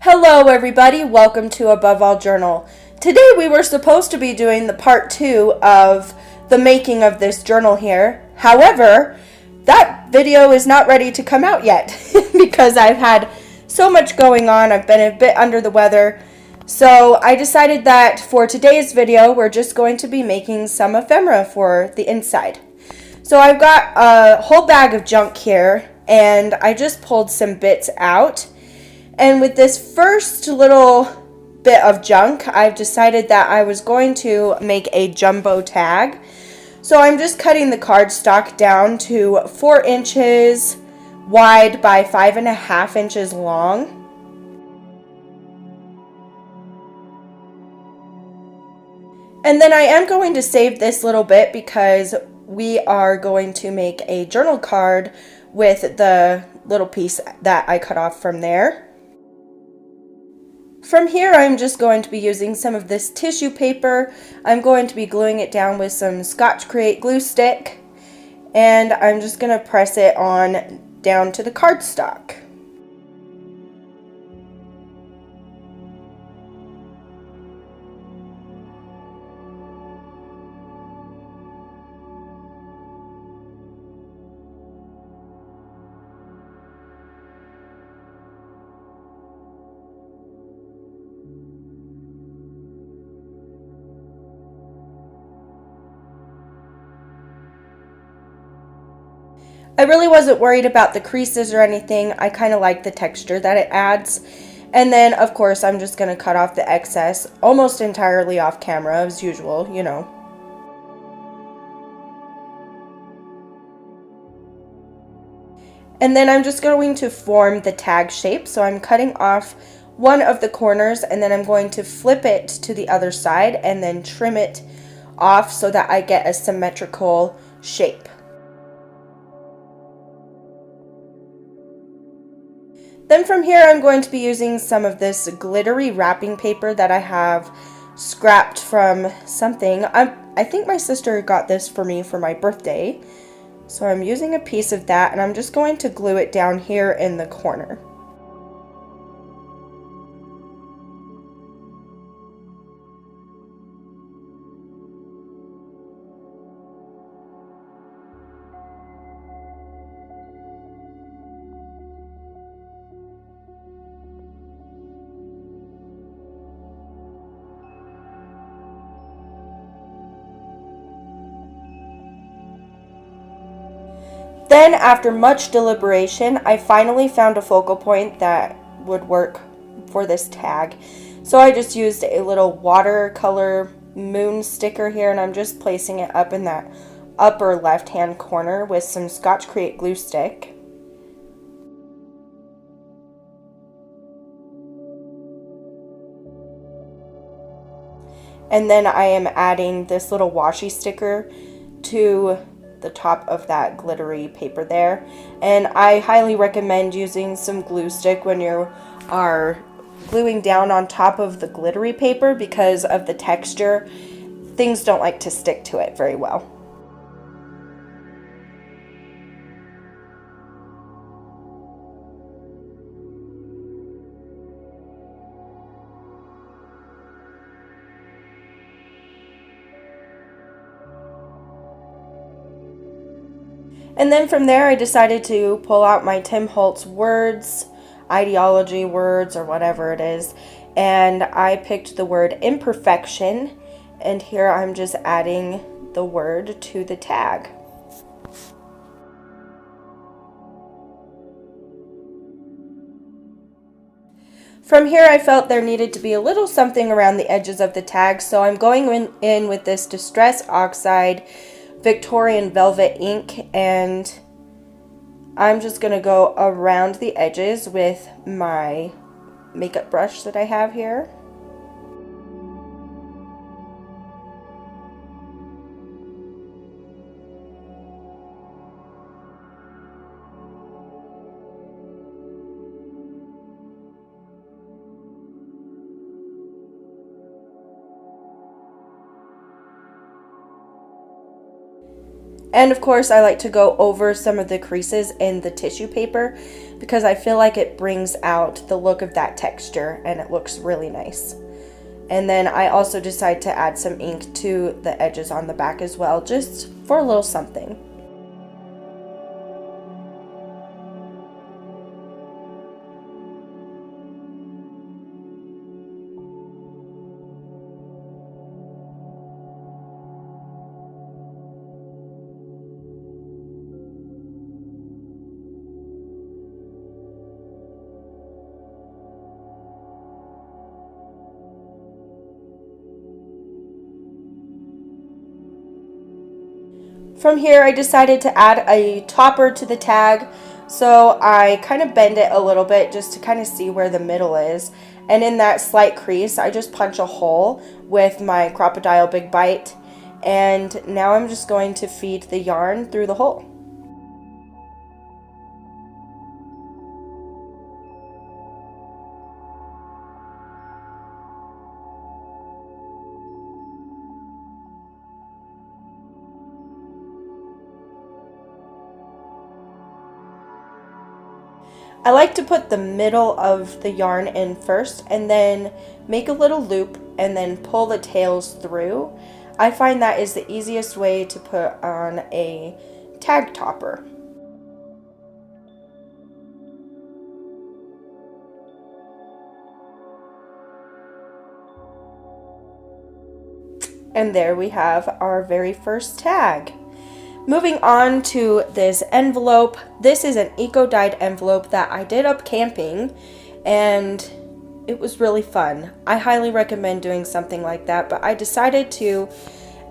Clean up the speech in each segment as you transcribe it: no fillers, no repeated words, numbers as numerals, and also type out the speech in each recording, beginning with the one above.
Hello everybody, welcome to Above All Journal. Today we were supposed to be doing the part 2 of the making of this journal here. However, that video is not ready to come out yet because I've had so much going on. I've been a bit under the weather. So I decided that for today's video, we're just going to be making some ephemera for the inside. So I've got a whole bag of junk here and I just pulled some bits out. And with this first little bit of junk, I've decided that I was going to make a jumbo tag. So I'm just cutting the cardstock down to 4 inches wide by 5.5 inches long. And then I am going to save this little bit because we are going to make a journal card with the little piece that I cut off from there. From here, I'm just going to be using some of this tissue paper. I'm going to be gluing it down with some Scotch Create glue stick, and I'm just going to press it on down to the cardstock. I really wasn't worried about the creases or anything. I kind of like the texture that it adds. And then, of course, I'm just going to cut off the excess almost entirely off camera as usual, you know. And then I'm just going to form the tag shape. So I'm cutting off one of the corners and then I'm going to flip it to the other side and then trim it off so that I get a symmetrical shape. Then from here, I'm going to be using some of this glittery wrapping paper that I have scrapped from something. I think my sister got this for me for my birthday. So I'm using a piece of that and I'm just going to glue it down here in the corner. Then, after much deliberation, I finally found a focal point that would work for this tag. So I just used a little watercolor moon sticker here, and I'm just placing it up in that upper left-hand corner with some Scotch Create glue stick. And then I am adding this little washi sticker to the top of that glittery paper there, and I highly recommend using some glue stick when you are gluing down on top of the glittery paper because of the texture. Things don't like to stick to it very well. And then from there, I decided to pull out my Tim Holtz words, ideology words, or whatever it is. And I picked the word imperfection. And here I'm just adding the word to the tag. From here, I felt there needed to be a little something around the edges of the tag. So I'm going in with this Distress Oxide Victorian Velvet ink, and I'm just going to go around the edges with my makeup brush that I have here. And of course, I like to go over some of the creases in the tissue paper because I feel like it brings out the look of that texture and it looks really nice. And then I also decided to add some ink to the edges on the back as well, just for a little something. From here, I decided to add a topper to the tag, so I kind of bend it a little bit just to kind of see where the middle is. And in that slight crease, I just punch a hole with my Crocodile Big Bite, and now I'm just going to feed the yarn through the hole. I like to put the middle of the yarn in first and then make a little loop and then pull the tails through. I find that is the easiest way to put on a tag topper. And there we have our very first tag. Moving on to this envelope. This is an eco-dyed envelope that I did up camping, and it was really fun. I highly recommend doing something like that, but I decided to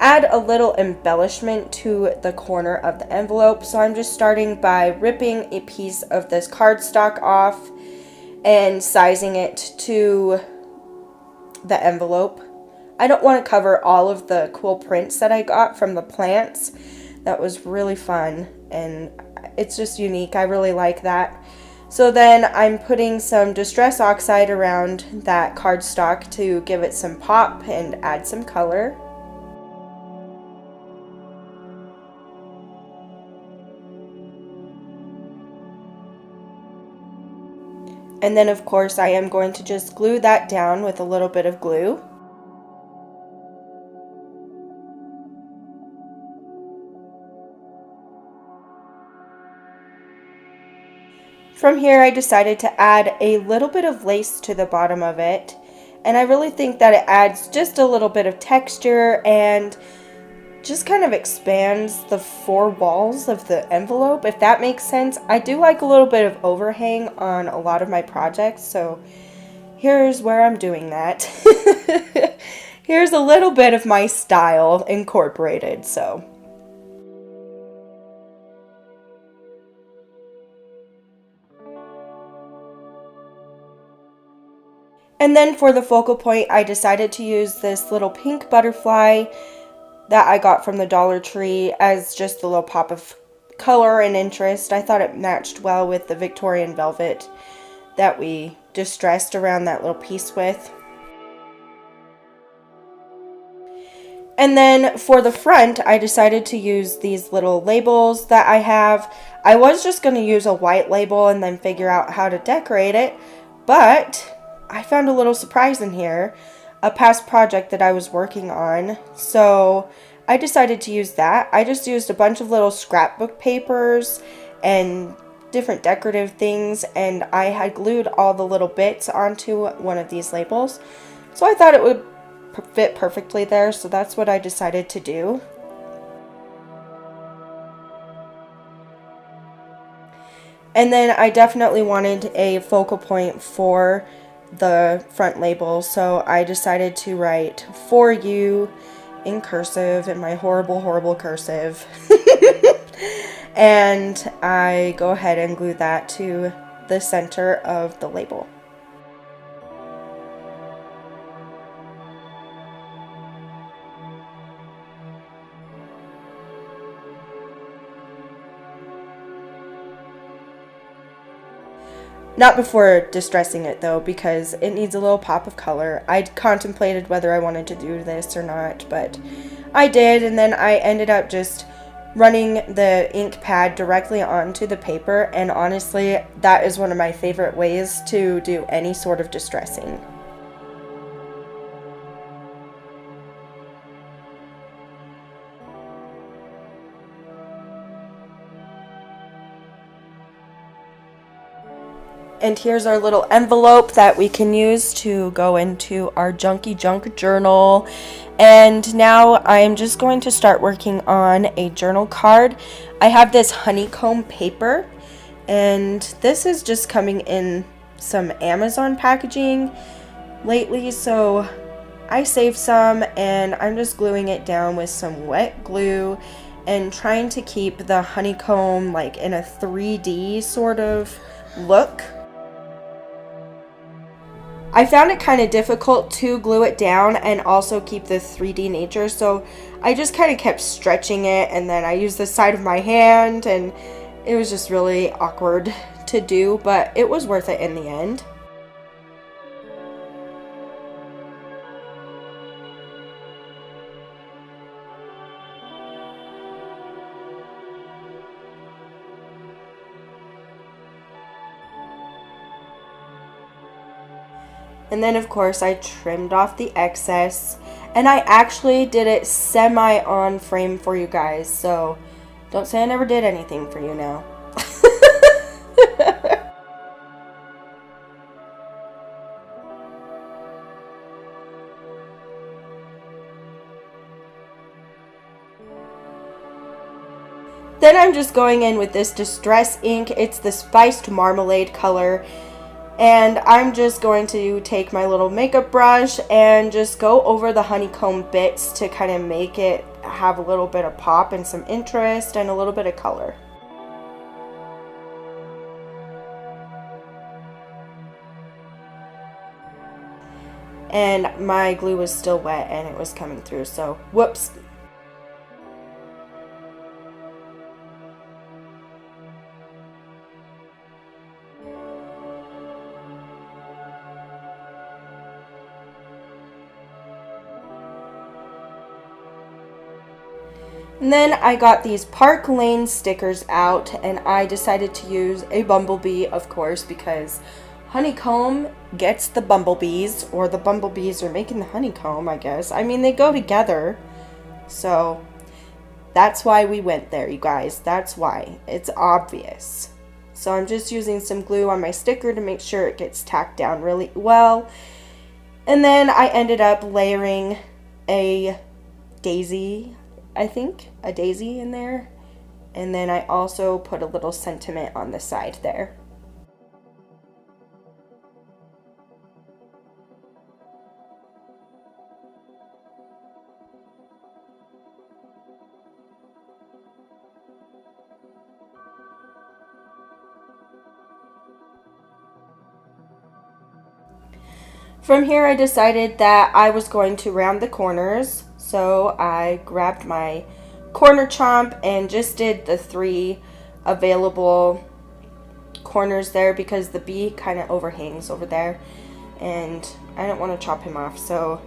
add a little embellishment to the corner of the envelope. So I'm just starting by ripping a piece of this cardstock off and sizing it to the envelope. I don't want to cover all of the cool prints that I got from the plants. That was really fun, and it's just unique. I really like that. So then I'm putting some Distress Oxide around that cardstock to give it some pop and add some color. And then of course I am going to just glue that down with a little bit of glue. From here, I decided to add a little bit of lace to the bottom of it, and I really think that it adds just a little bit of texture and just kind of expands the four walls of the envelope, if that makes sense. I do like a little bit of overhang on a lot of my projects, so here's where I'm doing that. Here's a little bit of my style incorporated, so. And then for the focal point, I decided to use this little pink butterfly that I got from the Dollar Tree as just a little pop of color and interest. I thought it matched well with the Victorian velvet that we distressed around that little piece with. And then for the front, I decided to use these little labels that I have. I was just going to use a white label and then figure out how to decorate it, but I found a little surprise in here, a past project that I was working on, so I decided to use that. I just used a bunch of little scrapbook papers and different decorative things, and I had glued all the little bits onto one of these labels, so I thought it would fit perfectly there, so that's what I decided to do. And then I definitely wanted a focal point for the front label, so I decided to write "for you" in cursive, in my horrible cursive. And I go ahead and glue that to the center of the label. Not before distressing it though, because it needs a little pop of color. I contemplated whether I wanted to do this or not, but I did, and then I ended up just running the ink pad directly onto the paper, and honestly, that is one of my favorite ways to do any sort of distressing. And here's our little envelope that we can use to go into our Junky Junk journal. And now I'm just going to start working on a journal card. I have this honeycomb paper, and this is just coming in some Amazon packaging lately, so I saved some and I'm just gluing it down with some wet glue and trying to keep the honeycomb like in a 3D sort of look. I found it kind of difficult to glue it down and also keep the 3D nature, so I just kind of kept stretching it, and then I used the side of my hand, and it was just really awkward to do, but it was worth it in the end. And then of course I trimmed off the excess, and I actually did it semi on frame for you guys, so don't say I never did anything for you now. Then I'm just going in with this distress ink. It's the spiced marmalade color. And I'm just going to take my little makeup brush and just go over the honeycomb bits to kind of make it have a little bit of pop and some interest and a little bit of color. And my glue was still wet and it was coming through, so whoops. And then I got these Park Lane stickers out, and I decided to use a bumblebee, of course, because honeycomb gets the bumblebees, or the bumblebees are making the honeycomb, I guess. I mean, they go together, so that's why we went there, you guys. That's why. It's obvious. So I'm just using some glue on my sticker to make sure it gets tacked down really well. And then I ended up layering a daisy, I think, a daisy in there. And then I also put a little sentiment on the side there. From here I decided that I was going to round the corners. So I grabbed my corner chomp and just did the 3 available corners there because the bee kind of overhangs over there and I don't want to chop him off, so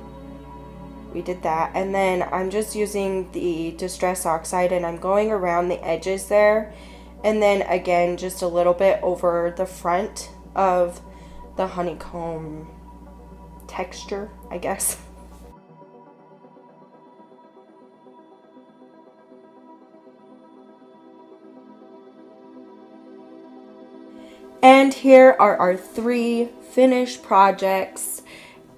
we did that. And then I'm just using the Distress Oxide and I'm going around the edges there, and then again just a little bit over the front of the honeycomb texture, I guess. And here are our 3 finished projects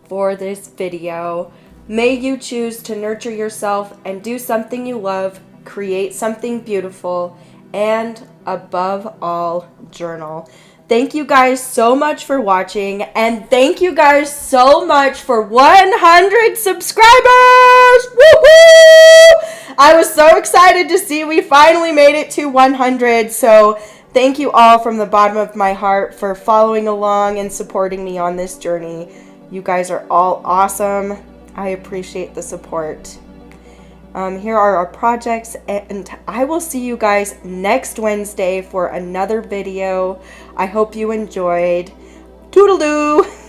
for this video. May you choose to nurture yourself and do something you love, create something beautiful, and above all, journal. Thank you guys so much for watching, and thank you guys so much for 100 subscribers! Woo-hoo! I was so excited to see we finally made it to 100, so thank you all from the bottom of my heart for following along and supporting me on this journey. You guys are all awesome. I appreciate the support. Here are our projects, and I will see you guys next Wednesday for another video. I hope you enjoyed. Toodaloo!